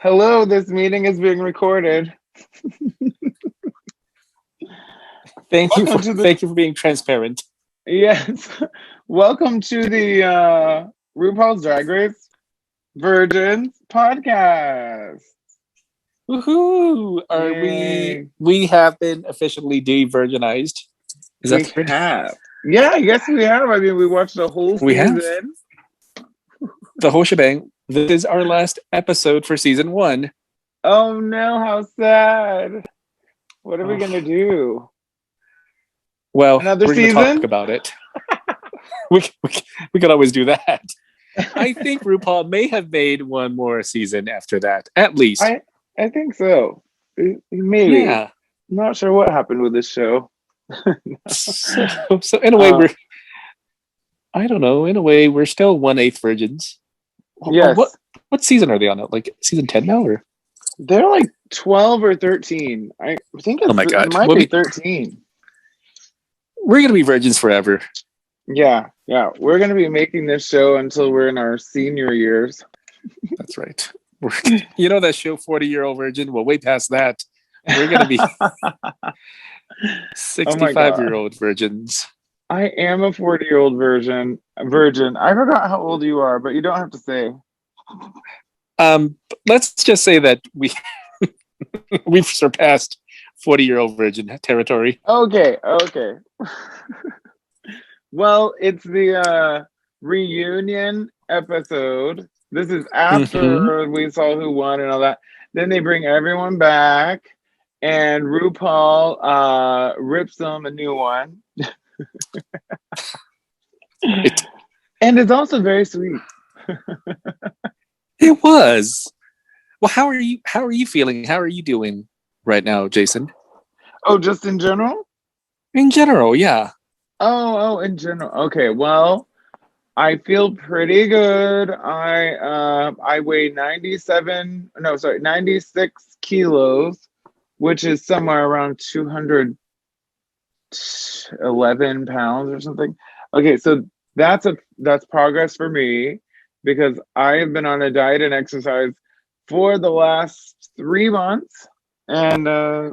Hello, this meeting is being recorded. Thank you Welcome for to the thank you for being transparent. yes. Welcome to the RuPaul's Drag Race Virgins podcast. Woohoo! Are Yay. we have been officially de-virginized? Is that We the word? have. Yeah, I guess we have. I mean, we watched the whole We have season. the whole shebang. This is our last episode for season 1. Oh no, how sad. What are we Oh, gonna do? well, Another we're going to talk season? about it. We could always do that. I think RuPaul may have made one more season after that, at least. I think so. Maybe. Yeah. I'm not sure what happened with this show. So in a way, Uh, I don't know. In a way, we're still 1/8 virgins. Well, yes. what season are they on? Like season 10 now, or? They're like 12 or 13. I think Oh my it god, might be 13. we're gonna be virgins forever. Yeah, yeah. We're going to be making this show until we're in our senior years. That's right. You know that show 40-Year-Old Virgin? Well, way past that. We're gonna be Oh my God. 65-year-old virgins. I am a 40-year-old virgin. I forgot how old you are, but you don't have to say. Let's just say that we've surpassed 40-year-old virgin territory. Okay, okay. Well, it's the reunion episode. This is Mm-hmm. after we saw who won and all that. Then they bring everyone back, and RuPaul rips them a new one. And it's also very sweet. It was. Well, how are you? How are you feeling? How are you doing right now, Jason? Oh, just in general? In general, yeah. In general. Okay, well, I feel pretty good. I weigh 96 kilos, which is somewhere around 211 pounds or something. Okay, so that's progress for me because I have been on a diet and exercise for the last 3 months, and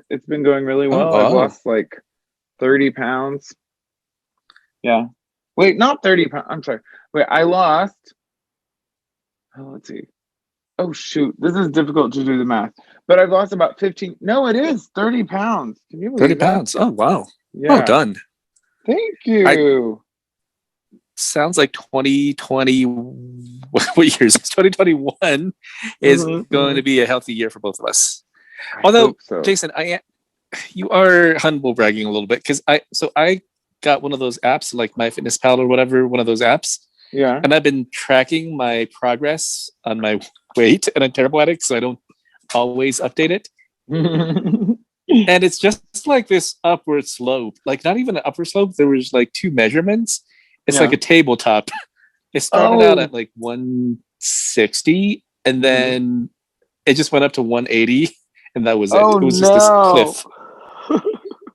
it's been going really Oh well. I've wow. lost like 30 pounds. Yeah. Wait, not 30 pounds. I'm sorry. Wait, I lost. Oh, let's see. Oh, shoot. This is difficult to do the math. But I've lost about 15. No, it is 30 pounds. Can you 30 believe that? pounds. Oh wow. Well Yeah. done. Thank I you. sounds like 2020. What year is this? 2021 is going to be a healthy year for both of us. I Although, hope so. Jason, you are humble bragging a little bit because I got one of those apps like MyFitnessPal or whatever, one of those apps, Yeah. and I've been tracking my progress on my weight, and I'm terrible at it, so I don't always update it. And it's just like this upward slope, like not even an upward slope. There was like 2 measurements. It's like Yeah. a tabletop. It started out Oh. at like 160, and Mhm. then it just went up to 180, and that was it. Oh It was just this no. cliff.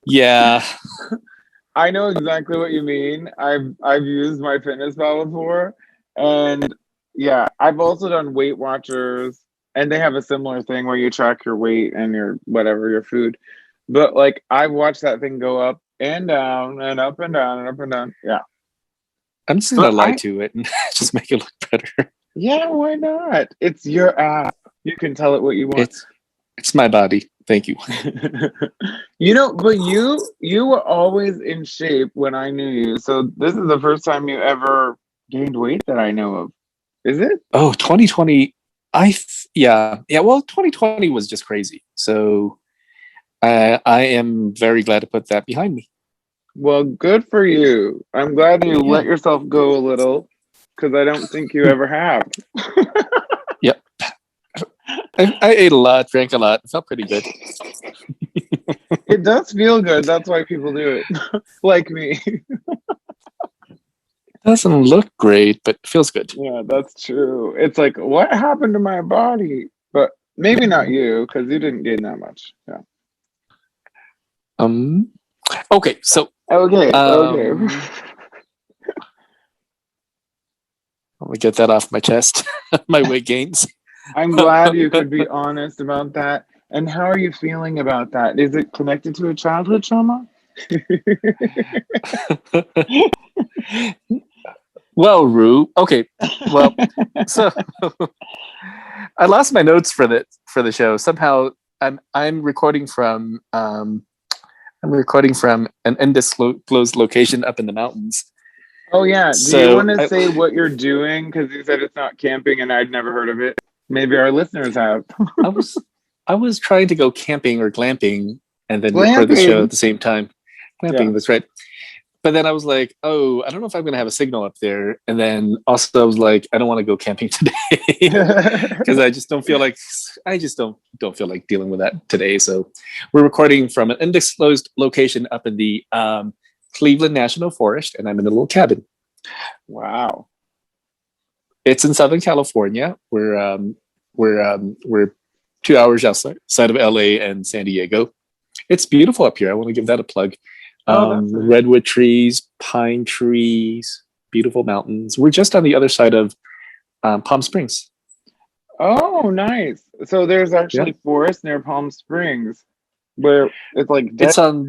Yeah. I know exactly what you mean. I've used my fitness pal before, and yeah, I've also done Weight Watchers, and they have a similar thing where you track your weight and your whatever your food. But like I've watched that thing go up and down and up and down and up and down. Yeah. I'm just gonna But lie to it and just make it look better. yeah, why not? It's your app. You can tell it what you want. It's my body. Thank you. But you were always in shape when I knew you. So this is the first time you ever gained weight that I know of. Is it? Oh, 2020. Yeah. Well, 2020 was just crazy. So I am very glad to put that behind me. Well, good for you. I'm glad you let Yeah. yourself go a little because I don't think you ever have. Yep. I ate a lot, drank a lot. It felt pretty good. It does feel good. That's why people do it. Like me. Doesn't look great, but feels good. Yeah, that's true. It's like, what happened to my body? But maybe not you because you didn't gain that much. Yeah. Um. Okay. So. Okay. Let me get that off my chest. My weight gains. I'm glad you could be honest about that. And how are you feeling about that? Is it connected to a childhood trauma? Well, Rue. Okay. Well, so I lost my notes for the show. Somehow I'm recording from an undisclosed location up in the mountains. Oh yeah. Do you So want to say what you're doing? Because you said it's not camping, and I'd never heard of it. Maybe our listeners have. I was I was trying to go camping or glamping and then record the show Glamping. at the same time. Yeah. Glamping, that's right. But then I was like, oh, I don't know if I'm going to have a signal up there. And then also I was like, I don't want to go camping today because I just don't feel like dealing with that today. So we're recording from an undisclosed location up in the Cleveland National Forest, and I'm in a little cabin. Wow. It's in Southern California. We're 2 hours outside of LA and San Diego. It's beautiful up here. I want to give that a plug. Oh, that's nice. Redwood trees, pine trees, beautiful mountains. We're just on the other side of Palm Springs. Oh, nice. So there's actually forest near Palm Springs where it's like It's on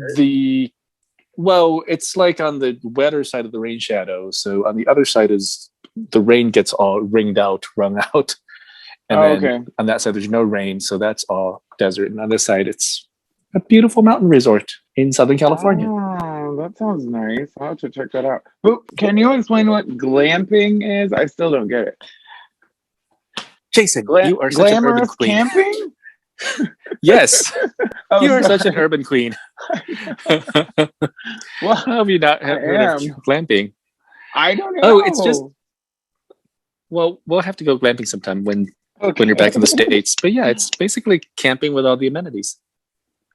it's like on the wetter side of the rain shadow. So on the other side is the rain gets all wrung out. And then on that side, there's no rain. So that's all desert. And on this side, it's a beautiful mountain resort in Southern California. Oh, that sounds nice. I'll have to check that out. But can you explain what glamping is? I still don't get it. Jason, you are such an urban queen. Camping? Yes. You are such an urban queen. Well, how have you not heard of glamping? I don't know. Oh, it's just... Well, we'll have to go glamping sometime when you're back in the States. But yeah, it's basically camping with all the amenities.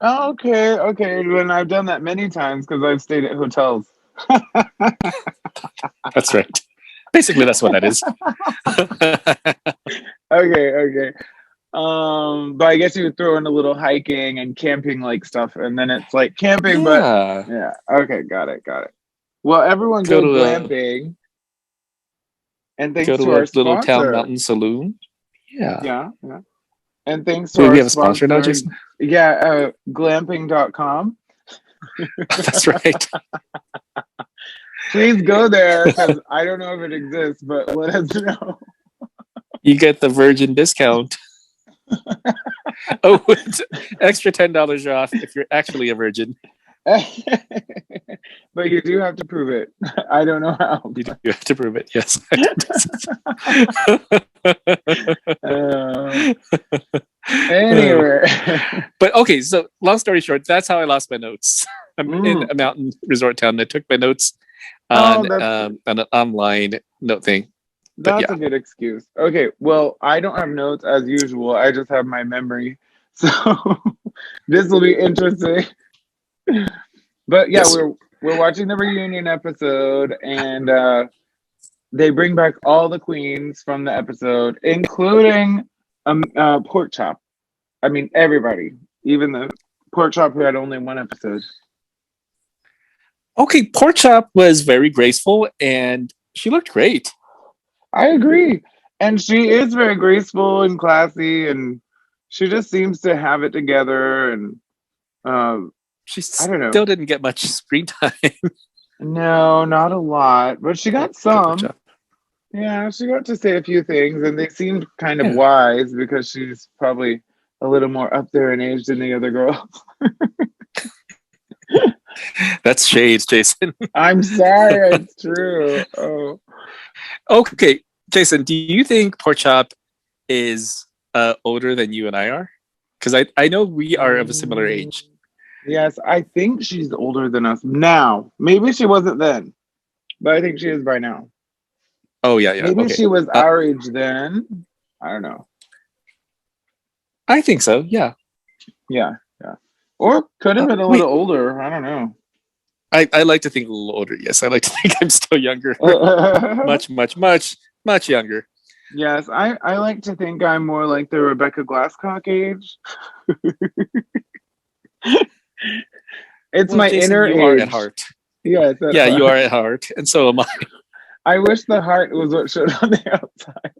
Oh, okay. And I've done that many times because I've stayed at hotels. That's right. Basically, that's what that is. Okay. But I guess you would throw in a little hiking and camping like stuff, and then it's like camping, but yeah. Okay, got it. Well, everyone go glamping. And thanks to our Little sponsor. Town Mountain Saloon. Yeah. And thanks to our we have a sponsor now, Jason? Yeah, glamping.com. That's right. Please go there because I don't know if it exists, but let us know. You get the virgin discount. Oh, it's extra $10 off if you're actually a virgin. But you do have to prove it. I don't know how. You do have to prove it, yes. Anyway. But okay, so long story short, that's how I lost my notes. I'm in a mountain resort town. I took my notes on an online note thing. That's a good excuse. Okay, well, I don't have notes as usual. I just have my memory. So this will be interesting. But yeah, we're watching the reunion episode, and they bring back all the queens from the episode, including Pork Chop. I mean, everybody, even the Pork Chop who had only one episode. Okay, Pork Chop was very graceful, and she looked great. I agree, and she is very graceful and classy, and she just seems to have it together, and she I don't know. Still didn't get much screen time. No, not a lot, but she got some. Yeah, she got to say a few things, and they seemed kind of wise because she's probably a little more up there in age than the other girls. That's shades, Jason. I'm sorry, it's true. Oh. Okay, Jason, do you think Pork Chop is older than you and I are? Because I know we are of a similar age. Yes, I think she's older than us now. Maybe she wasn't then, but I think she is by now. Oh, yeah. Maybe she was our age then. I don't know. I think so, yeah. Yeah. Or could have been a little older. I don't know. I like to think a little older, yes. I like to think I'm still younger. much younger. Yes, I like to think I'm more like the Rebecca Glasscock age. It's my Jason, inner you age. are at heart. Yes, heart. You are at heart, and so am I. I wish the heart was what showed on the outside.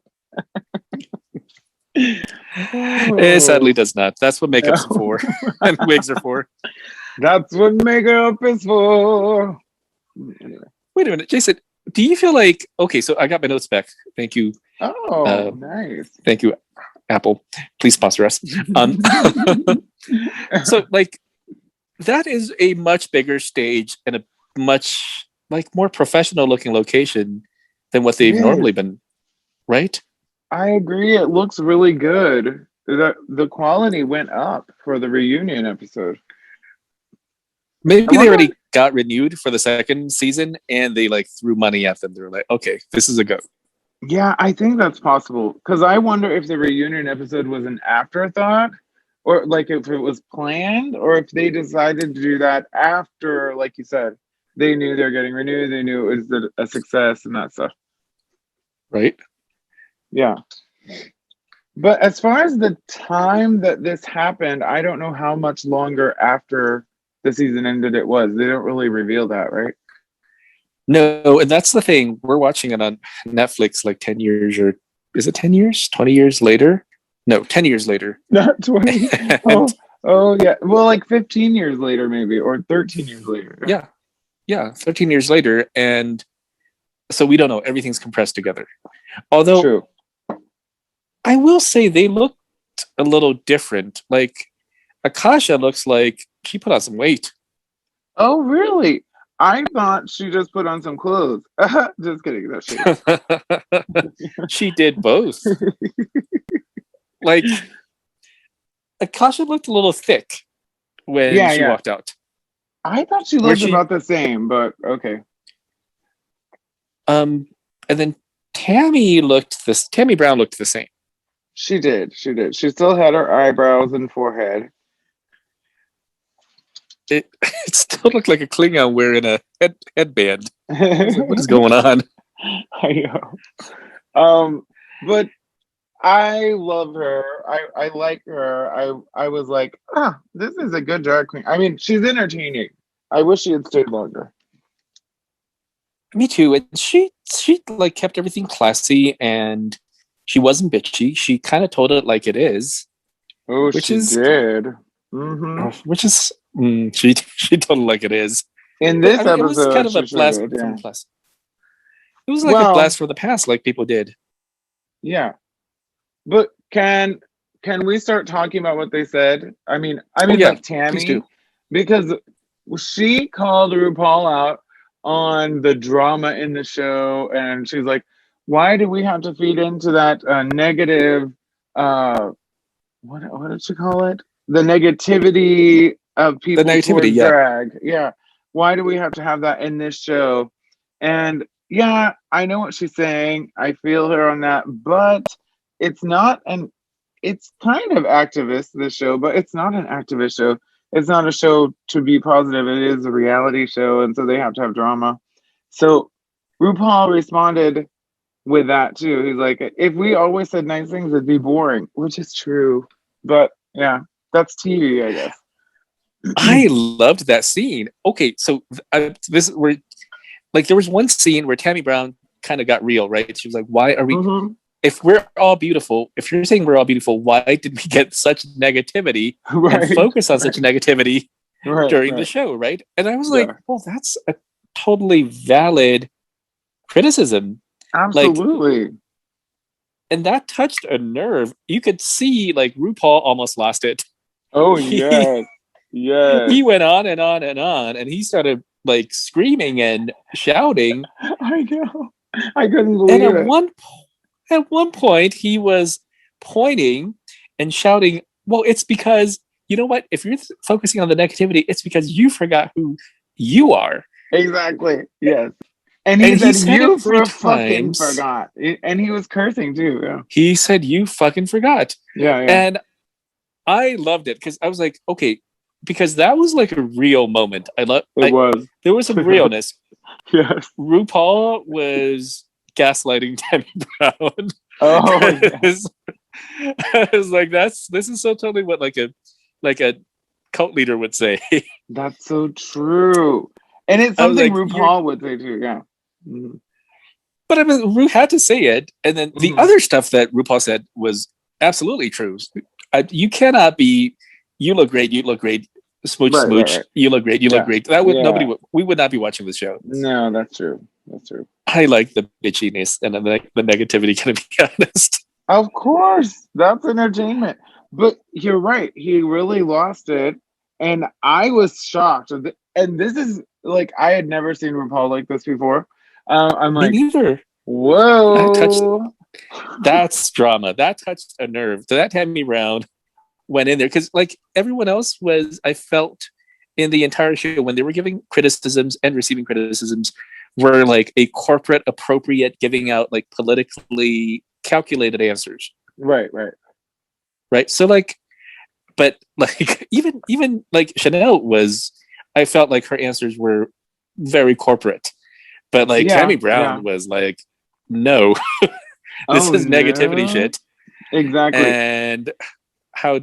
It sadly Oh, does not. That's what makeup's for, and wigs are for. that's what makeup is for. Anyway. Wait a minute, Jason. Do you feel like okay? So I got my notes back. Thank you, Oh, uh, nice. thank you, Apple. Please sponsor us. So like that is a much bigger stage and a much like more professional looking location than what It they've normally is. been, right? I agree. It looks really good. The quality went up for the reunion episode. I Maybe they wonder. already got renewed for the second season and they like threw money at them. They were like, okay, this is a go. Yeah, I think that's possible. Because I wonder if the reunion episode was an afterthought, or like if it was planned, or if they decided to do that after, like you said, they knew they're getting renewed, they knew it was a success and that stuff. Right? Yeah. But as far as the time that this happened, I don't know how much longer after the season ended it was. They don't really reveal that, right? No, and that's the thing. We're watching it on Netflix like 10 years or is it 10 years? 20 years later? No, 10 years later. Not 20. And Oh, oh yeah. Well, like 15 years later, maybe, or 13 years later. yeah, yeah, 13 years later. And so we don't know. Everything's compressed together. Although True. I will say they looked a little different. Like Akasha looks like she put on some weight. Oh, really? I thought she just put on some clothes. Just kidding. That's shade. She did both. Like Akasha looked a little thick when Yeah, she yeah. walked out. I thought she Where looked she about the same, but okay. and then Tammy Brown looked the same. She did. She did. She still had her eyebrows and forehead. It still looked like a Klingon wearing a headband. I was like, what is I going on? know. But I love her. I like her. I was like, this is a good drag queen. I mean, she's entertaining. I wish she had stayed longer. Me too. And she like kept everything classy and she wasn't bitchy. She kind of told it like it is, Oh, which she is did. Hmm. she told it like it is. In But I this mean, it was kind episode, of a she sure blast did. from Yeah. the past. It was like a Well, blast from the past, like people did. yeah. But can we start talking about what they said? I Oh mean yeah, like please do. Tammy, because she called RuPaul out on the drama in the show, and she's like, "Why do we have to feed into that negative? Uh, what did she call it? The negativity of The people negativity, towards yeah. drag. Yeah, why do we have to have that in this show?" And yeah, I know what she's saying. I feel her on that, but it's not an it's kind of activist, this show, but it's not an activist show. It's not a show to be positive. It is a reality show, and so they have to have drama. So RuPaul responded with that too. He's like, if we always said nice things, it'd be boring, which is true. But yeah, that's TV, I guess. I loved that scene. Okay, so this is where like there was one scene where Tammy Brown kind of got real, right? She was like, "Why are we? Hmm. If we're all beautiful, if you're saying we're all beautiful, why did we get such negativity and Right, focus on such right, negativity right, during the right. show, right?" And I was like, Yeah, "Well, that's a totally valid criticism." Like, absolutely. and that touched a nerve. You could see, like, RuPaul almost lost it. Oh he yes, yes. he went on and on and on, and he started like screaming and shouting. I know. I couldn't And believe it. at one point, he was pointing and shouting, "Well, it's because you know what? If you're focusing on the negativity, it's because you forgot who you are." Exactly. Yes. And he And he said, said it "You three for fucking times. forgot." And he was cursing too. Yeah. He said, "You fucking forgot." Yeah. Yeah. And I loved it because I was like, okay, because that was like a real moment. It was. There was some realness. Yes. RuPaul was gaslighting Tammy Brown. Oh, yeah. I was like, this is so totally what like a cult leader would say. That's so true. And it's I was something like, you're RuPaul would say too. Yeah. Hmm. but I mean Ru had to say it. And then the Hmm. other stuff that RuPaul said was absolutely true. You cannot be. You look great. You look great. Smooch, Right, right, smooch. right. You look great. You look Yeah, great. That would yeah. nobody would. We would not be watching the show. No, that's true. That's true. I like the bitchiness and the negativity. Can I be honest? Of course, that's entertainment. But you're right. He really lost it, and I was shocked. And this is like I had never seen RuPaul like this before. I'm Me like, neither. That touched. whoa. That's drama. That touched a nerve. So that had me round. Went in there because like everyone else was. I felt in the entire show when they were giving criticisms and receiving criticisms were like a corporate appropriate giving out like politically calculated answers. Right, right. Right. So like but like even like Chanel was I felt like her answers were very corporate. But like Yeah, Tammy yeah. Brown was like, no, this Oh is negativity no. shit. Exactly. And how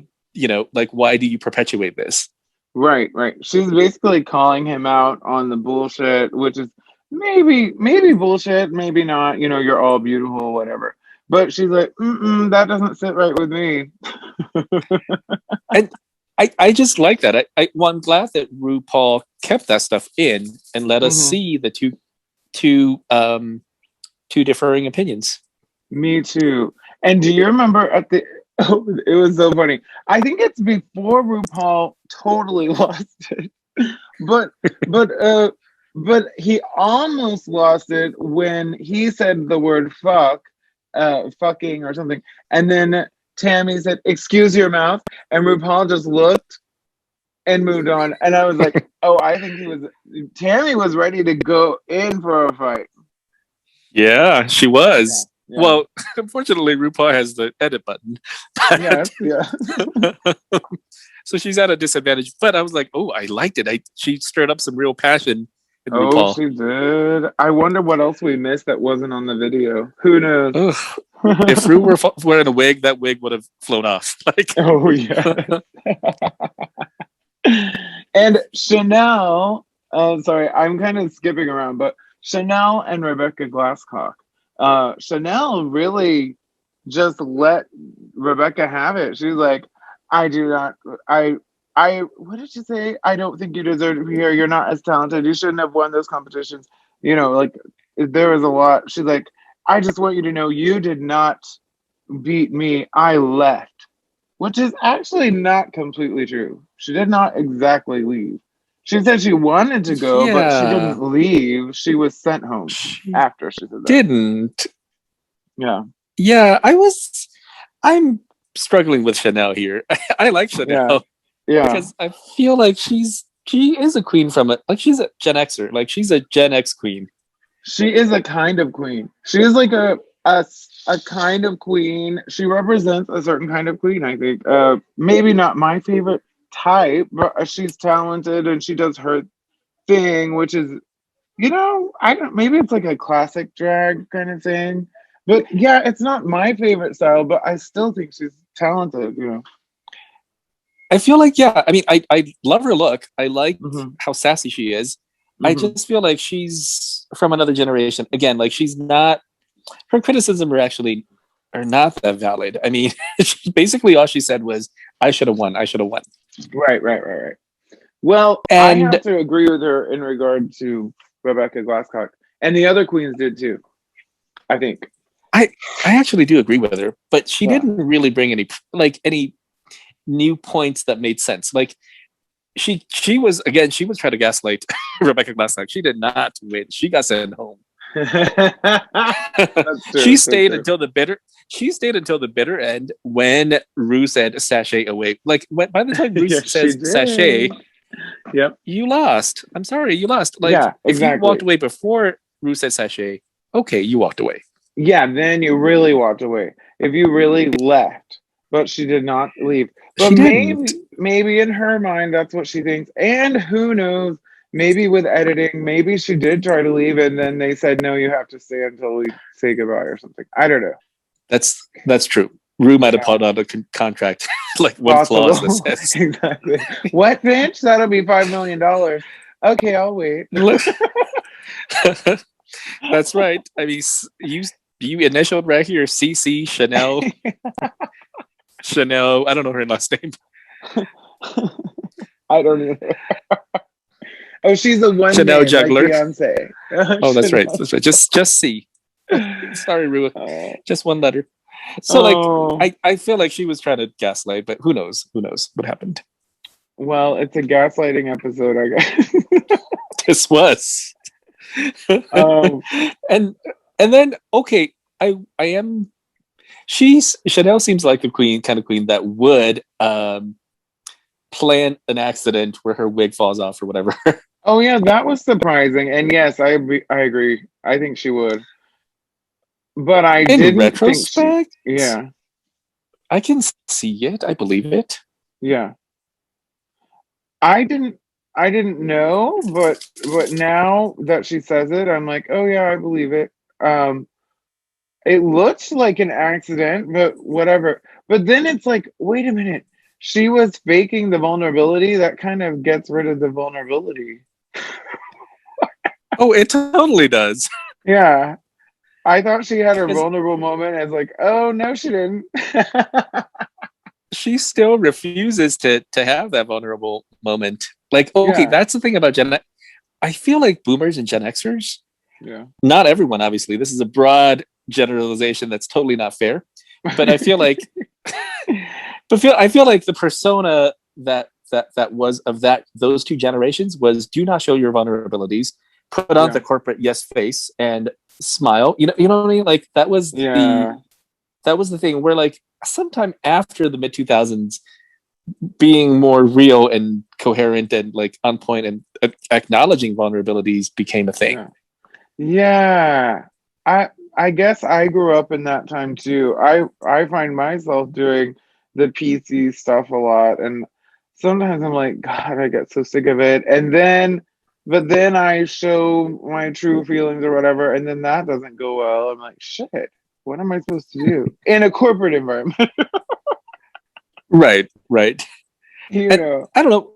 like why do you perpetuate this? Right, right. She's basically calling him out on the bullshit, which is maybe bullshit, maybe not. You're all beautiful, whatever. But she's like, that doesn't sit right with me. And I just like that. Well, I'm glad that RuPaul kept that stuff in and let us Hmm. see the two differing opinions. Me too. And do you remember at the? Oh, it was so funny. I think it's before RuPaul totally lost it, but but uh, but he almost lost it when he said the word fuck, fucking or something, and then Tammy said, "Excuse your mouth," and RuPaul just looked and moved on, and I was like, "Oh, I think he was." Tammy was ready to go in for a fight. Yeah, she Yeah, was. yeah, Well, unfortunately, RuPaul has the edit button, yes, but yeah. so she's at a disadvantage. But I was like, oh, I liked it. She stirred up some real passion in Oh, RuPaul. she did. I wonder what else we missed that wasn't on the video. Who knows? Ugh. If Ru were wearing a wig, that wig would have flown off. Like, Oh, yeah. And Chanel, sorry, I'm kind of skipping around, but Chanel and Rebecca Glasscock. Chanel really just let Rebecca have it. She's like, I do not, what did she say? I don't think you deserve to be here. You're not as talented. You shouldn't have won those competitions. Like there was a lot. She's like, I just want you to know you did not beat me. I left. Which is actually not completely true. She did not exactly leave. She said she wanted to go, but she yeah, didn't leave. She was sent home she after she said that. didn't. Yeah, Yeah, I'm struggling with Chanel here. I like yeah, Chanel yeah. because I feel like she is a queen from it. Like she's a Gen Xer. Like she's a Gen X queen. She is a kind of queen. She is like a kind of queen. She represents a certain kind of queen, I think. Maybe not my favorite type, but she's talented and she does her thing, which is I don't. Maybe it's like a classic drag kind of thing. But yeah, it's not my favorite style, but I still think she's talented. I feel like yeah. I mean, I love her look. I like Hmm. how sassy she is. I Hmm. just feel like she's from another generation. Again, like she's not. Her criticism are not that valid. I mean, basically all she said was, "I should have won. I should have won." Right, right, right, right. Well, I have And to agree with her in regard to Rebecca Glasscock, and the other queens did too. I think. I I actually do agree with her, but she Yeah. didn't really bring any new points that made sense. Like she was trying to gaslight Rebecca Glasscock. She did not win. She got sent home. That's she true. That's stayed true. until the bitter she stayed until the bitter end when Rue said sachet away. Like by the time Rue Yes, she says sachet, did. Yep. you lost. I'm sorry, you lost. Like Yeah. if you Exactly. walked away before Rue said sachet, okay, you walked away. Yeah, then you really walked away. If you really left, but she did not leave. But She didn't. maybe in her mind, that's what she thinks. And who knows? Maybe with editing, maybe she did try to leave, and then they said, "No, you have to stay until we say goodbye" or something. I don't know. That's true. Rue might have Yeah, put out a contract, like one clause that possible. says, Exactly. What bench? That'll be $5 million. Okay, I'll wait. "That's right." I mean, you initialed right here, CC Chanel. Chanel. I don't know her last name. I don't either. Oh, she's a one Chanel name like Juggler. Beyonce. Oh, that's right. Chanel. That's right. Just C. Sorry, Rua. Oh, Just one letter. So like oh, I feel like she was trying to gaslight, but who knows? Who knows what happened? well, it's a gaslighting episode, I guess. This was. um, and and then okay, I am she's Chanel seems like the kind of queen that would plan an accident where her wig falls off or whatever. oh yeah, that was surprising. And yes, I agree. I think she would. But I In didn't think she, retrospect, yeah, I can see it. I believe it. yeah. I didn't I didn't know, but now that she says it, I'm like, oh yeah, I believe it. Um, it looks like an accident, but whatever. But then it's like, wait a minute. She was faking the vulnerability. That kind of gets rid of the vulnerability. Oh, it totally does. Yeah. I thought she had her 'Cause vulnerable moment as like, oh no, she didn't. she still refuses to have that vulnerable moment. Like, okay, Yeah. that's the thing about I feel like boomers and Gen Xers, Yeah. not everyone, obviously. This is a broad generalization that's totally not fair. But I feel like I feel like the persona that was of those two generations was do not show your vulnerabilities, put on Yeah. the corporate yes face and smile. You know what I mean? Like Yeah. that was the thing where like sometime after the mid 2000s being more real and coherent and like on point and acknowledging vulnerabilities became a thing. Yeah. Yeah. I guess I grew up in that time too. I find myself doing the PC stuff a lot, and sometimes I'm like, God, I get so sick of it. And then but then I show my true feelings or whatever, and then that doesn't go well. I'm like, shit, what am I supposed to do in a corporate environment? Right, right. You And know. I don't know,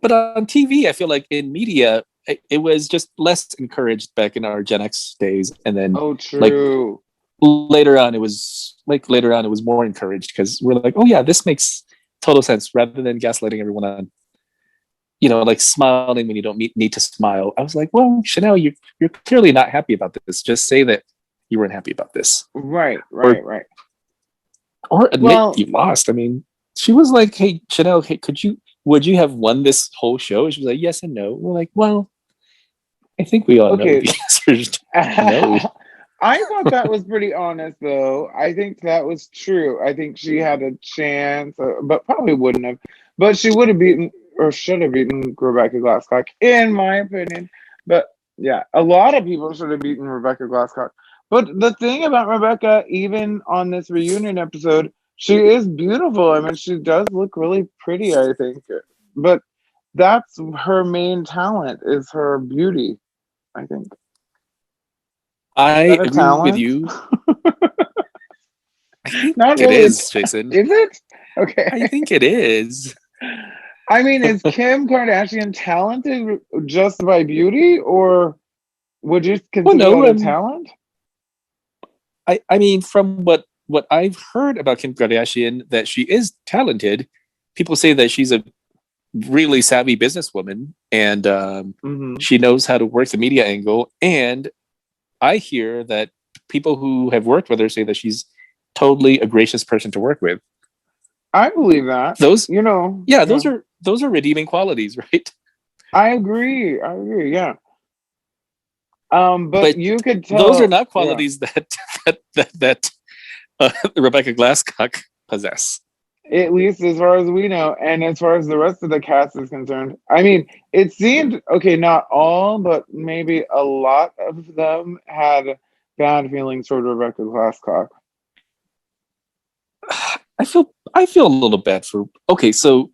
but on TV, I feel like in media, it was just less encouraged back in our Gen X days, and then Oh, like true. later on it was more encouraged because we're like, oh yeah, this makes total sense. Rather than gaslighting everyone on, like smiling when you don't need to smile. I was like, well, Chanel, you're clearly not happy about this. Just say that you weren't happy about this, Right, or right, right. admit Well, you lost. I mean, she was like, hey Chanel, hey, would you have won this whole show? She was like, yes and no. We're like, well, I think we all know okay. the answer is no. I thought that was pretty honest, though. I think that was true. I think she had a chance, but probably wouldn't have. But she would have beaten, or should have beaten, Rebecca Glasscock, in my opinion. But yeah, a lot of people should have beaten Rebecca Glasscock. But the thing about Rebecca, even on this reunion episode, she is beautiful. I mean, she does look really pretty, I think. But that's her main talent is her beauty, I think. Is I that a agree with talent? you. I think Not it really. is, Jason. Is it? I Okay. think it is. I mean, is Kim Kardashian talented just by beauty, or would you Well, consider that no, a talent? I mean, from what I've heard about Kim Kardashian, that she is talented. People say that she's a really savvy businesswoman, and Hmm. she knows how to work the media angle. And I hear that people who have worked with her say that she's totally a gracious person to work with. I believe that. Those, yeah, Yeah, those are redeeming qualities, right? I agree. I agree. Yeah. But But you could those are tell. not Yeah. qualities that Rebecca Glasscock possess. At least as far as we know, and as far as the rest of the cast is concerned. I mean, it seemed okay, not all, but maybe a lot of them had bad feelings toward Rebecca Glasscock. I feel a little bad for. Okay, so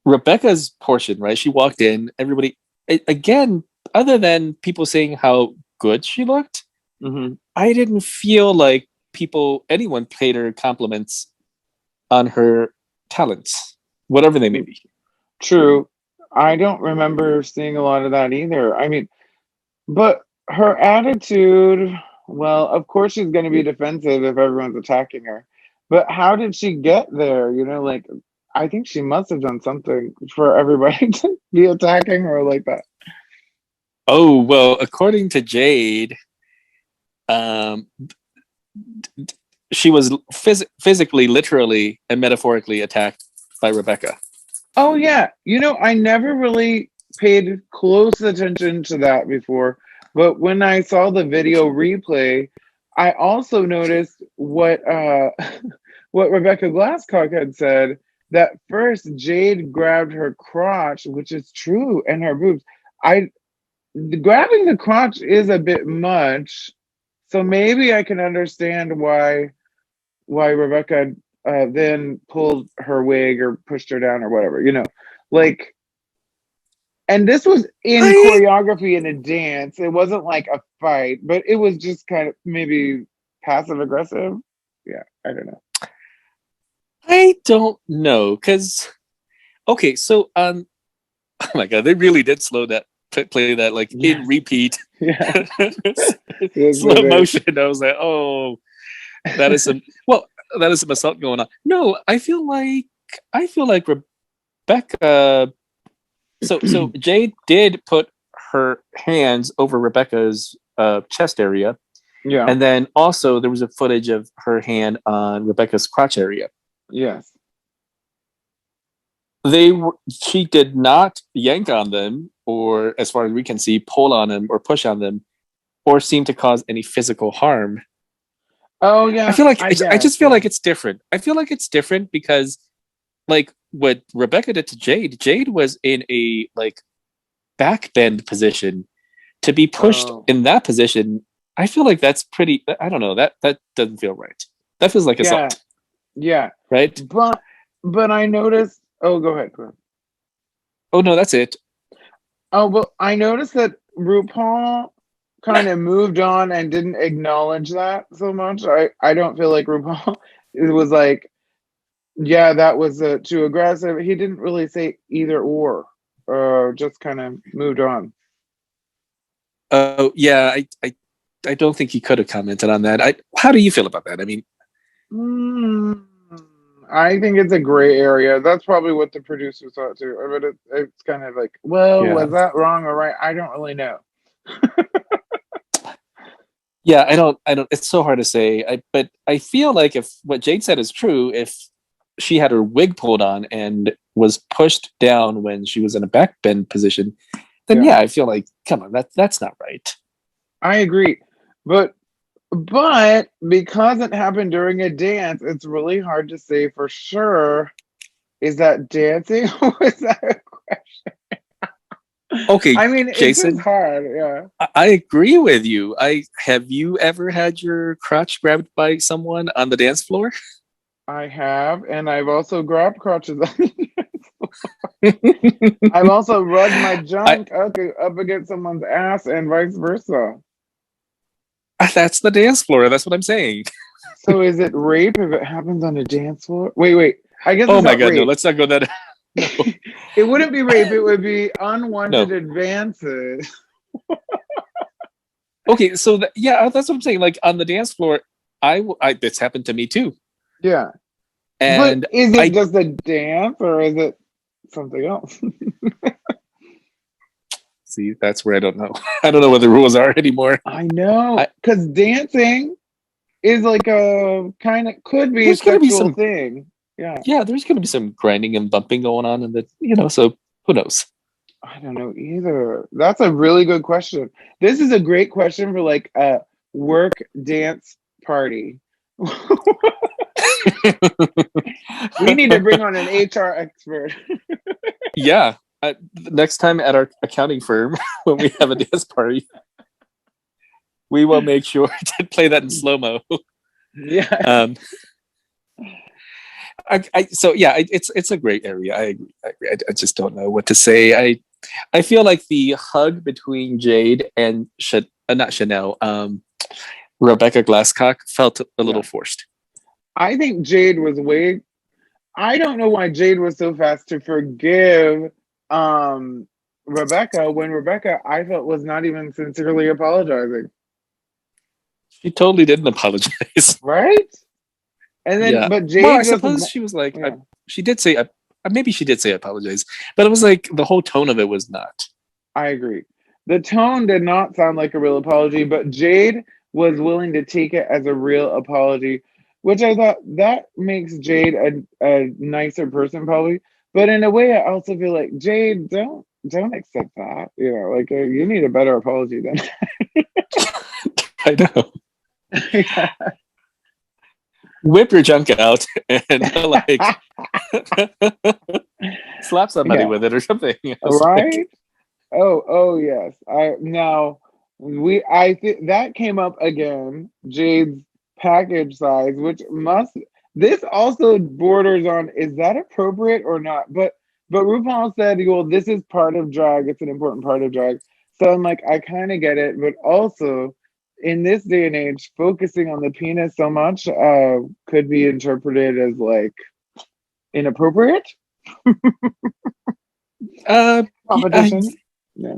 Rebecca's portion, right? She walked in, everybody again, other than people saying how good she looked, Hmm. I didn't feel like anyone paid her compliments on her talents, whatever they may be. True. I don't remember seeing a lot of that either. I mean, but her attitude, well, of course she's going to be defensive if everyone's attacking her. But how did she get there? You know, like I think she must have done something for everybody to be attacking her like that. Oh well, according to Jade, um, she was physically, literally, and metaphorically attacked by Rebecca. Oh yeah, you know, I never really paid close attention to that before, but when I saw the video replay, I also noticed what what Rebecca Glasscock had said that first Jade grabbed her crotch, which is true, and her boobs. I grabbing the crotch is a bit much, so maybe I can understand why Rebecca then pulled her wig or pushed her down or whatever, you know, like. And this was in I choreography in a dance. It wasn't like a fight, but it was just kind of maybe passive aggressive. Yeah, I don't know. I don't know because okay, so oh my god, they really did slow that play that like in Yes, repeat yes, yes, they slow did. motion. I was like, oh, that is some well, that is some assault going on. No, I feel like Rebecca. So Jade did put her hands over Rebecca's chest area, Yeah, and then also there was a footage of her hand on Rebecca's crotch area. yes. She did not yank on them, or as far as we can see, pull on them or push on them, or seem to cause any physical harm. Oh I yeah, feel like I I guess. just feel Yeah. like it's different. I feel like it's different because like what Rebecca did to Jade, Jade was in a like back bend position. To be pushed Oh in that position, I feel like that's pretty. I don't know, that doesn't feel right. That feels like yeah, assault, yeah. right? But I noticed. Oh, go ahead. Go ahead. Oh no, that's it. Oh well, I noticed that RuPaul kind of moved on and didn't acknowledge that so much. I don't feel like RuPaul it was like, yeah, that was too aggressive. He didn't really say either or just kind of moved on. Oh yeah, I don't think he could have commented on that. How do you feel about that? I mean, Hmm. I think it's a gray area. That's probably what the producers thought too. But it's kind of like, well, yeah, was that wrong or right? I don't really know. yeah. I don't. It's so hard to say. But I feel like if what Jade said is true, if she had her wig pulled on and was pushed down when she was in a back bend position, then Yeah, yeah, I feel like come on, that's not right. I agree. But But because it happened during a dance, it's really hard to say for sure. Is that dancing or is that a question? Okay, I mean, it's just Jason, hard. Yeah, I agree with you. I have you ever had your crotch grabbed by someone on the dance floor? I have, and I've also grabbed crotches. I've also rubbed my I junk up against someone's ass and vice versa. that's the dance floor. That's what I'm saying. So is it rape if it happens on a dance floor? Wait, wait. I guess Oh it's my not god, no, rape. let's not go that. No, It wouldn't be rape. It would be unwanted no. advances. Okay, so yeah, that's what I'm saying. Like on the dance floor, I this happened to me too, Yeah. But and is it I just a dance or is it something else? see that's where I don't know. I don't know what the rules are anymore. I know, I because dancing is like a kind of could be a there's gonna be sexual some thing. Yeah, yeah, there's gonna be some grinding and bumping going on, and that so who knows? I don't know either. That's a really good question. This is a great question for like a work dance party. We need to bring on an HR expert. Yeah. Next time at our accounting firm, when we have a dance party, we will make sure to play that in slow mo. Yeah. Um, so yeah, it's a great area. I agree. I just don't know what to say. I feel like the hug between Jade and not Chanel, Rebecca Glasscock felt a little Yeah. forced. I think Jade was way I don't know why Jade was so fast to forgive um Rebecca when Rebecca I felt was not even sincerely apologizing. She totally didn't apologize. Right? And then, Yeah. but Well, I Jade just, suppose she was like, yeah, she did say, maybe she did say apologize, but it was like the whole tone of it was not. I agree. The tone did not sound like a real apology, but Jade was willing to take it as a real apology, which I thought that makes Jade a nicer person, probably. But in a way, I also feel like Jade, don't accept that. You know, like you need a better apology than. I know. Yeah. Whip your junk out and like slap somebody Yeah. with it or something. I was like, Right. Oh yes. I think that came up again. Jade's package size, which must this also borders on is that appropriate or not? But RuPaul said, well, this is part of drag. It's an important part of drag. So I'm like, I kind of get it, but also in this day and age, focusing on the penis so much could be interpreted as like inappropriate uh, I, competition. Yeah.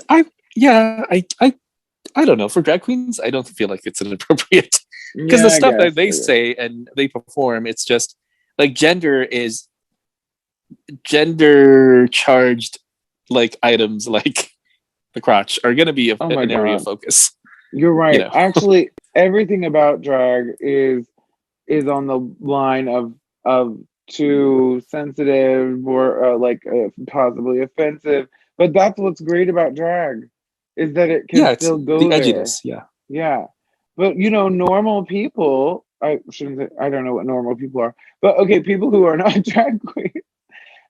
I, yeah, I don't know. For drag queens, I don't feel like it's inappropriate because the Yeah, I stuff that guess. they say and they perform, it's just like gender charged like items like the crotch are going to be Oh my an area of God. focus. You're You right. know, Actually, everything about drag is on the line of too sensitive or like possibly offensive. But that's what's great about drag is that it can yeah, it's still the go there. edginess. Yeah, Yeah. But normal people, I shouldn't say, I don't know what normal people are, but okay, people who are not drag queens,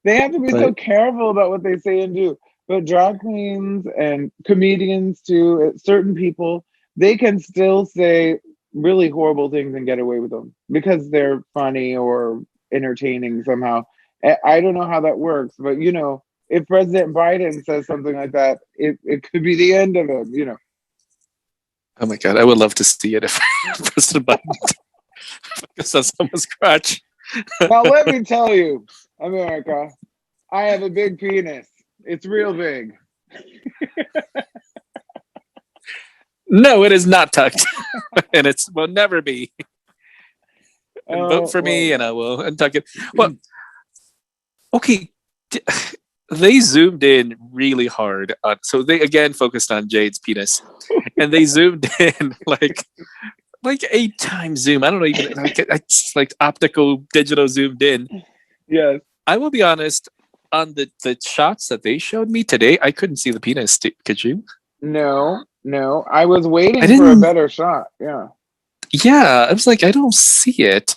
they have to be so right. careful about what they say and do. But drag queens and comedians too, certain people, they can still say really horrible things and get away with them because they're funny or entertaining somehow. I don't know how that works, but if President Biden says something like that, it could be the end of him. Oh my god, I would love to see it if President Biden focused on someone's crotch. Now let me tell you, America, I have a big penis. It's real big. No, it is not tucked, and it will never be. And vote Oh for my me, and I God. will untuck it. Well, okay, they zoomed in really hard on, so they again focused on Jade's penis, and they zoomed in like 8 times zoom. I don't know, even like it's like optical digital zoomed in. Yes. I will be honest, on the shots that they showed me today, I couldn't see the penis. Could you? No, no. I was I waiting for a didn't. better shot. Yeah. Yeah, I was like, I don't see it.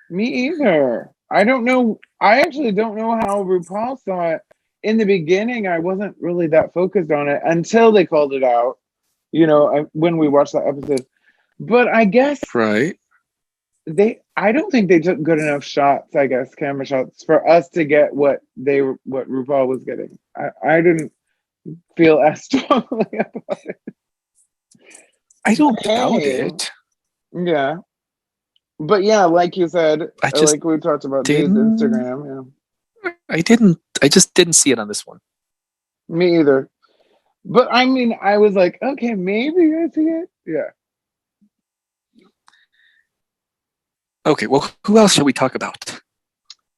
Me either. I don't know. I actually don't know how RuPaul saw it. In the beginning, I wasn't really that focused on it until they called it out, when we watched that episode. But I guess Right. I don't think they took good enough shots, I guess, camera shots for us to get what RuPaul was getting. I didn't feel as strongly about it. I But don't doubt hey, it. yeah. But yeah, like you said, I just like we talked about Jade's didn't. Instagram, I didn't. I just didn't see it on this one. me either. But I mean, I was like, okay, maybe I see it. Yeah. Okay. Well, who else should we talk about?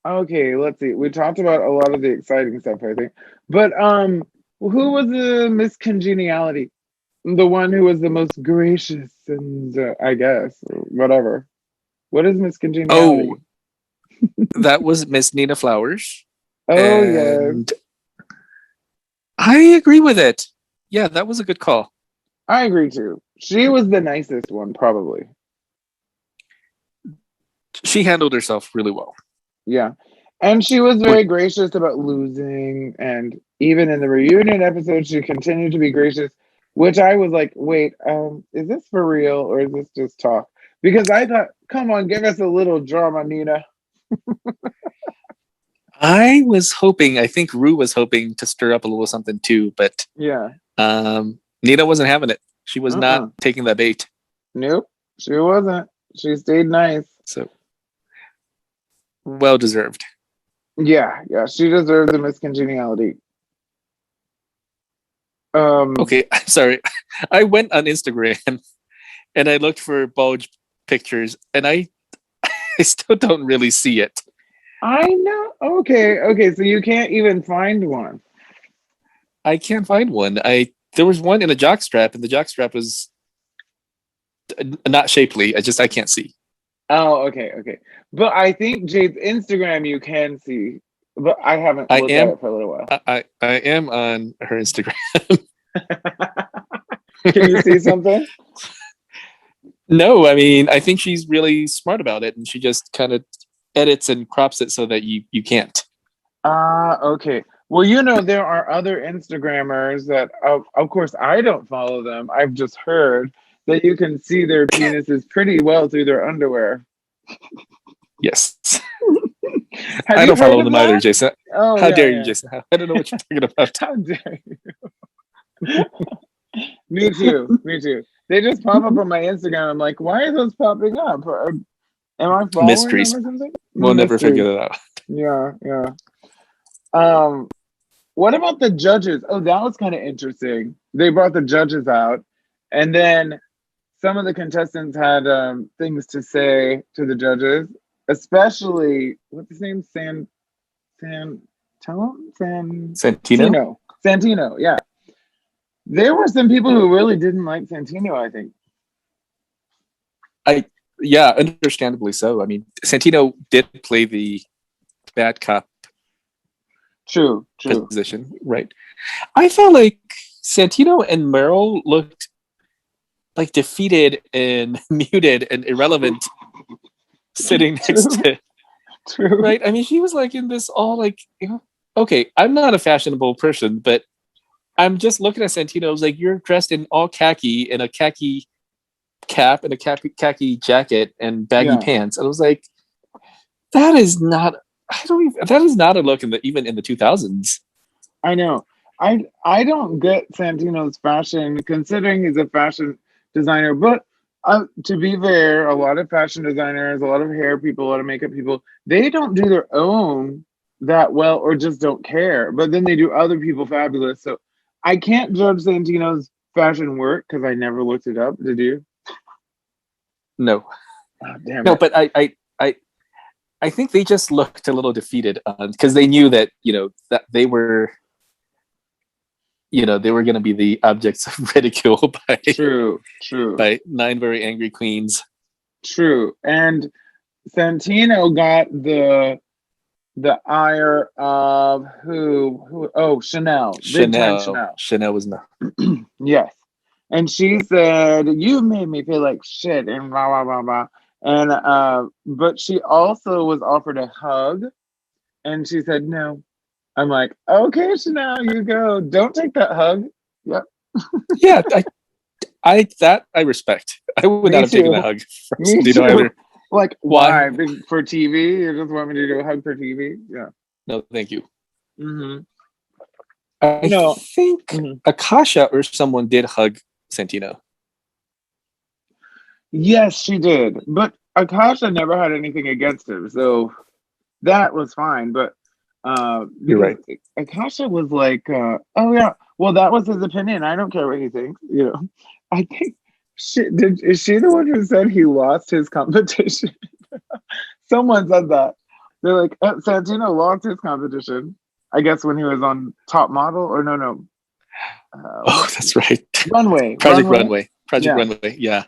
Okay, let's see. We talked about a lot of the exciting stuff, I think. But who was the Miss Congeniality? The one who was the most gracious and I guess whatever. What is Miss Oh, Congeniality? that was Miss Nina Flowers, Oh yes, and I agree with it. Yeah, that was a good call. I agree too. She was the nicest one, probably. She handled herself really well. Yeah. And she was What? very gracious about losing. And even in the reunion episode, she continued to be gracious, which I was like, wait, is this for real or is this just talk? Because I thought, come on, give us a little drama, Nina. I was hoping. I think Rue was hoping to stir up a little something too, but Yeah. Nina wasn't having it. She was not Uh-uh. taking that bait. Nope. She wasn't. She stayed nice. So well deserved. Yeah, yeah. She deserved the miscongeniality. Um, Okay, I'm sorry. I went on Instagram and I looked for bulge pictures, and I still don't really see it. I know. Okay. So you can't even find one. I can't find one. There was one in a jockstrap, and the jockstrap was not shapely. I can't see. Oh, okay. But I think Jade's Instagram you can see, but I haven't I looked at am it for a little while. I am on her Instagram. Can you see something? No, I mean I think she's really smart about it, and she just kind of edits and crops it so that you can't. Okay. Well, there are other Instagrammers that, of course, I don't follow them. I've just heard that you can see their penises pretty well through their underwear. Yes, Have I you don't heard follow of them either, that? Jason. Oh, How dare you, yeah. Jason? I don't know what you're talking about. How dare you? Me too. Me too. They just pop up on my Instagram. I'm like, why are those popping up? Am I following them Mysteries. or something? We'll never Mysteries. figure it out. Yeah. Um, what about the judges? Oh, that was kind of interesting. They brought the judges out, and then some of the contestants had things to say to the judges, especially what's his name? Tell him? Santino. Santino, yeah. There were some people who really didn't like Santino, I think. Yeah, understandably so. I mean, Santino did play the bad cop True. position, right? I felt like Santino and Merrill looked like defeated and muted and irrelevant sitting next True. to, True. right? I mean, she was like in this all like, okay, I'm not a fashionable person, but I'm just looking at Santino. I was like, you're dressed in all khaki and a khaki cap and a khaki jacket and baggy Yeah, pants. And I was like, that is not. I don't even. That is not a look even in the 2000s. I know. I don't get Santino's fashion, considering he's a fashion designer. But to be fair, a lot of fashion designers, a lot of hair people, a lot of makeup people, they don't do their own that well, or just don't care. But then they do other people fabulous. So I can't judge Santino's fashion work because I never looked it up. Did you? No, Oh, damn no, it. but I think they just looked a little defeated because they knew that that they were they were going to be the objects of ridicule True. by 9 very angry queens. True. And Santino got the ire of who oh, Chanel, big time Chanel. Chanel was not. Yes. And she said, you made me feel like shit and blah blah blah blah. And but she also was offered a hug and she said no. I'm like, okay, Chanel, you go. Don't take that hug. Yep. Yeah, I respect. I would not Me have taken a too. hug from Me Santino too. either. Like, Why? why? For TV? You just want me to do a hug for TV? Yeah. No, thank you. Mm-hmm. I think Mhm. Akasha or someone did hug Santino. Yes, she did. But Akasha never had anything against him, so that was fine. But You're because right. Akasha was like, oh yeah, well that was his opinion. I don't care what he thinks. I think is she the one who said he lost his competition? Someone said that. They're like, Santino lost his competition. I guess when he was on Top Model or no. Oh, that's right. Runway. Project Runway. Project Yeah. Runway. Yeah.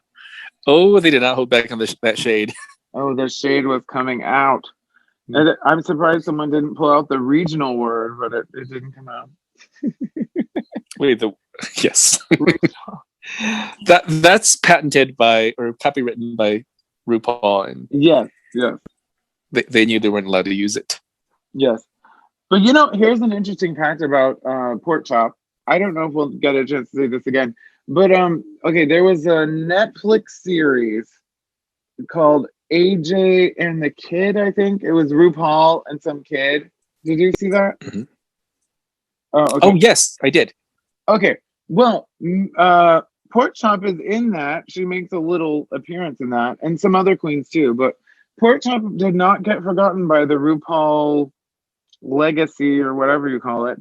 Oh, they did not hold back on that shade. Oh, the shade was coming out. And I'm surprised someone didn't pull out the regional word, but it didn't come out. Wait, yes. That's patented by or copywritten by RuPaul, and Yes. they knew they weren't allowed to use it. Yes. But here's an interesting fact about pork chop. I don't know if we'll get a chance to say this again, but okay, there was a Netflix series called AJ and the Kid. I think it was RuPaul and some kid. Did you see that? Mhm. Oh, okay. Oh, yes, I did. Okay. Well, Pork Chop is in that. She makes a little appearance in that, and some other queens too. But Pork Chop did not get forgotten by the RuPaul legacy or whatever you call it,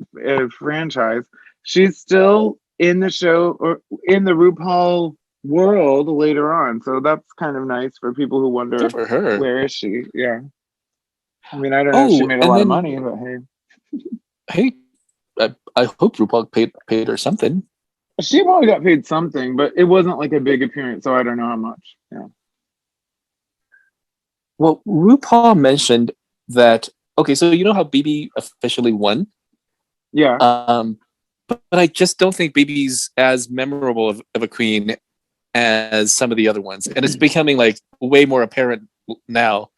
franchise. She's still in the show or in the RuPaul. world later on. So that's kind of nice for people who Good wonder, for her. where is she? Yeah. I mean, I don't know if she Oh, made a and lot of then money, but hey. hey, I hope RuPaul paid her something. She probably got paid something, but it wasn't like a big appearance, so I don't know how much. Yeah. Well, RuPaul mentioned that. Okay, so you know how BB officially won, Yeah. but I just don't think BB's as memorable of a queen as some of the other ones, and it's becoming like way more apparent now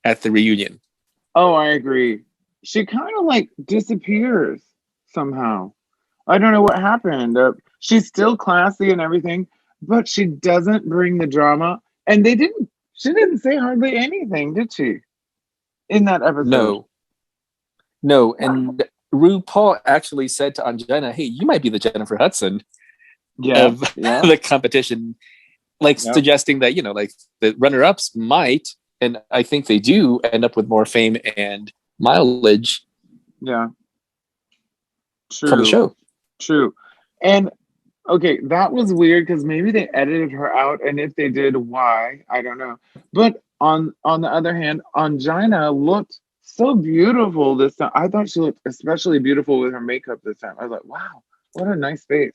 at the reunion. Oh, I agree. She kind of like disappears somehow. I don't know what happened. She's still classy and everything, but she doesn't bring the drama. And she didn't say hardly anything, did she, in that episode? No, no, Wow. and RuPaul actually said to Angina, "Hey, you might be the Jennifer Hudson Yes, of yeah, the competition," like yep, suggesting that like the runner-ups might, and I think they do end up with more fame and mileage yeah, from the true, show. true. And okay, that was weird because maybe they edited her out, and if they did, why? I don't know. But on the other hand, Angina looked so beautiful this time. I thought she looked especially beautiful with her makeup this time. I was like, wow, what a nice face.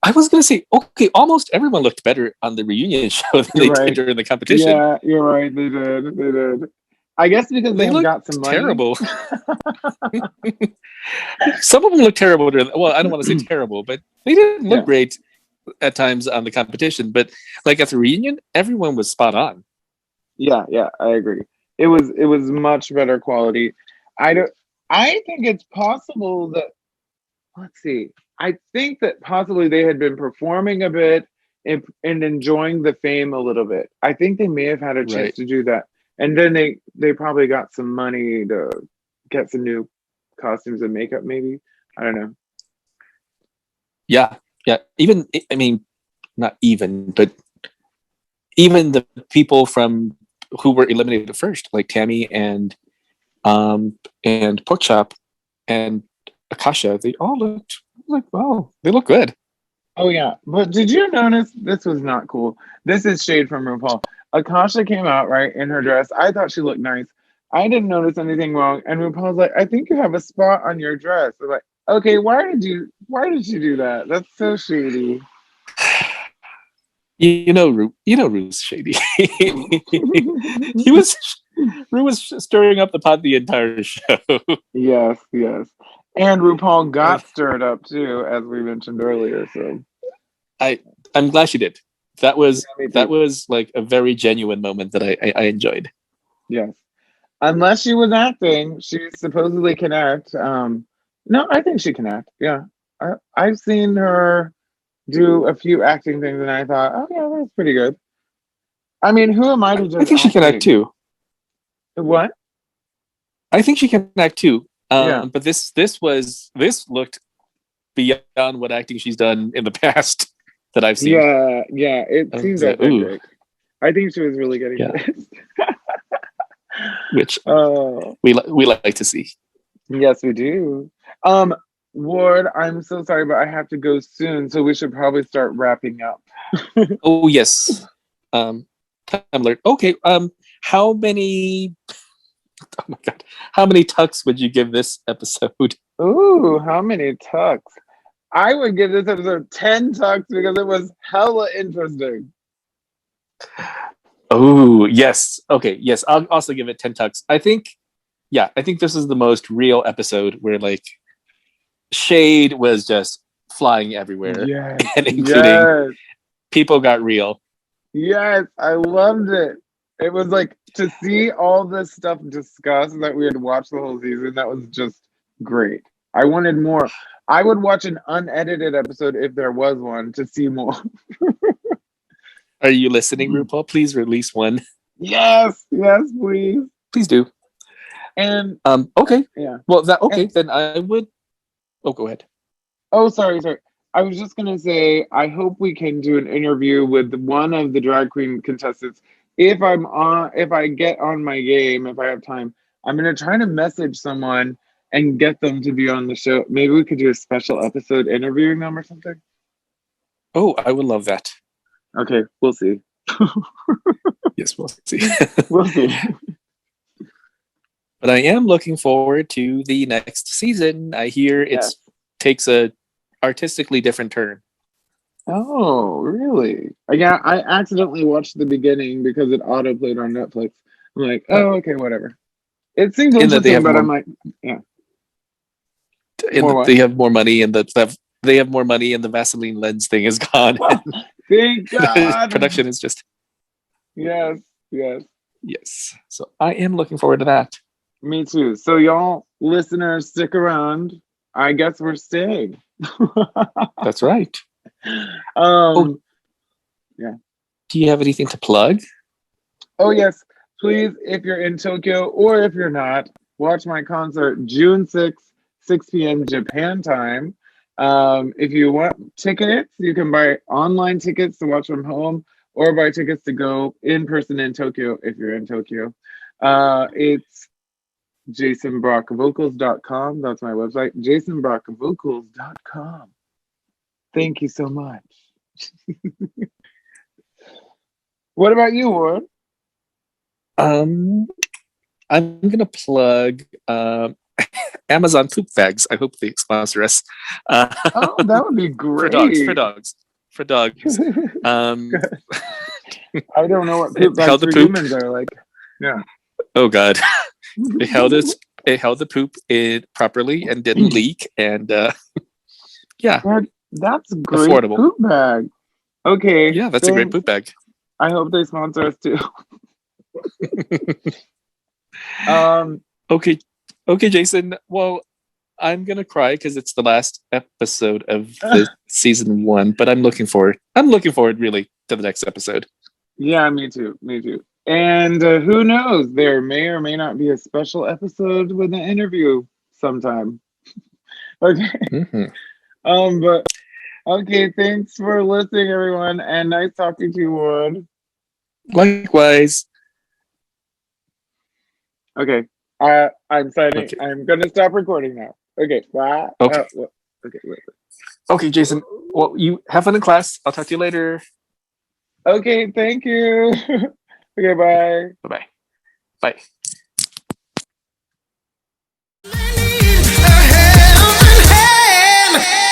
I was gonna say, okay, almost everyone looked better on the reunion show than You're they did right. during the competition. Yeah, you're right. They did. They did. I guess because they They have looked got some money. terrible. Some of them looked terrible. Well, I don't want to say terrible, but they didn't look Yeah, great at times on the competition. But like at the reunion, everyone was spot on. yeah, yeah. I agree. It was much better quality. I don't. I think it's possible that let's see. I think that possibly they had been performing a bit and enjoying the fame a little bit. I think they may have had a chance Right. to do that, and then they probably got some money to get some new costumes and makeup. Maybe I don't know. Yeah. Yeah. Even, I mean, not even, but even the people from who were eliminated first, like Tammy and Porkchop and Akasha, they all looked like, wow, they look good. Oh yeah, but did you notice this was not cool? This is shade from RuPaul. Akasha came out right in her dress. I thought she looked nice. I didn't notice anything wrong, and RuPaul's like, "I think you have a spot on your dress." I'm like, "Okay, why did you do that? That's so shady." Ru's shady. he was Ru was stirring up the pot the entire show. Yes, yes. And RuPaul And got stirred up too, as we mentioned earlier. So I I'm glad she did. That yeah, was me that too. was like a very genuine moment that I enjoyed. Yes. Unless she was acting, she supposedly can act. No, I think she can act. Yeah. I've seen her do a few acting things and I thought, oh yeah, that's pretty good. I mean, who am I to I judge think she can act acting? too. What? I think she can act too. Yeah. But this looked beyond what acting she's done in the past that I've seen. Yeah, yeah. It I seemed was like, ooh, authentic. I think she was really getting yeah, this. which Oh, we like to see. yes, we do. Um, Ward, I'm so sorry, but I have to go soon, so we should probably start wrapping up. Oh yes. Um, time alert. Okay. How many? Oh my god. How many tucks would you give this episode? Ooh, how many tucks? I would give this episode 10 tucks because it was hella interesting. Oh yes. Okay. Yes. I'll also give it 10 tucks. I think. Yeah. I think this is the most real episode where like shade was just flying everywhere, Yes, and including yes, people got real. yes. I loved it. It was like to see all this stuff discussed that we had watched the whole season. That was just great. I wanted more. I would watch an unedited episode if there was one to see more. Are you listening, RuPaul? Please release one. Yes, yes, please. Please do. And Okay. yeah. Well, that And okay. Then I would. Oh, go ahead. oh, sorry, sorry. I was just gonna say, I hope we can do an interview with one of the drag queen contestants. If I get on my game, if I have time, I'm gonna try to message someone and get them to be on the show. Maybe we could do a special episode interviewing them or something. Oh, I would love that. Okay, we'll see. Yes, we'll see. We'll see. But I am looking forward to the next season. I hear it Yes. takes a artistically different turn. Oh, really? Yeah, I accidentally watched the beginning because it auto played on Netflix. I'm like, Uh, oh, okay, whatever. It seems in that they interesting, have but more, I'm like, yeah, in more that what? they have more money, and they have more money, and the Vaseline lens thing is gone. Thank The God. production is just Yes, yes. yes. So I am looking forward to that. Me too. So y'all listeners, stick around. I guess we're staying. That's right. Oh, um, yeah. do you have anything to plug? Oh yes. Please, if you're in Tokyo or if you're not, watch my concert June 6th, 6 p.m. Japan time. If you want tickets, you can buy online tickets to watch from home or buy tickets to go in person in Tokyo if you're in Tokyo. It's jasonbrockvocals.com. That's my website, jasonbrockvocals.com. Thank you so much. What about you, Ward? Um, I'm gonna plug Amazon poop bags. I hope they sponsor us. Oh, that would be For dogs, for great. dogs, for dogs. Um, I don't know what it poop bags held the for poop. humans are like. Yeah. Oh God, it held it. It held the poop in properly and didn't leak. And yeah, That's great affordable. poop bag. Okay, Yeah, that's a great thanks. poop bag. I hope they sponsor us too. Um, Okay, okay, Jason. Well, I'm gonna cry because it's the last episode of the season one, but I'm looking forward. I'm looking forward really to the next episode. yeah, me too. Me too. And who knows? There may or may not be a special episode with an interview sometime. Okay. Mm-hmm. But okay, thanks for listening, everyone, and nice talking to you, Ward. Likewise. Okay. I'm signing. Okay. I'm gonna stop recording now. Okay. Bye. Okay. Okay. Wait. Okay, Jason. Well, you have fun in class. I'll talk to you later. Okay. Thank you. Okay. Bye. Bye-bye. Bye.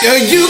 You